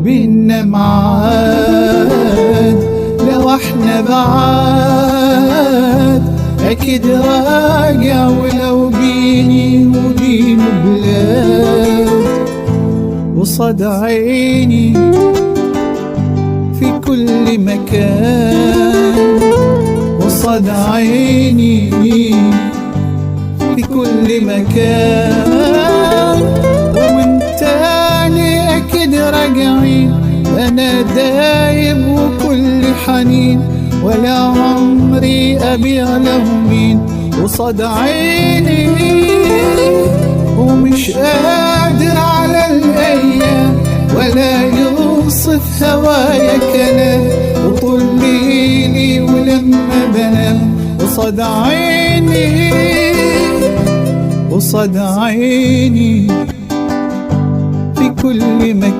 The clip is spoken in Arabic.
بينا معاد لو احنا بعاد اكيد راجع، ولو بيني وبينه بلاد وصد عيني في كل مكان، وصد عيني في كل مكان، ومن تاني اكيد راجعين، انا دايب وكل حنين، ولا عمري ابيع له مين، وصد عيني ومش قادر على الايام، ولا يوصف هوايا كلام، وطول ليلي ولما بنام، وصد عيني وصد عيني في كل مكان.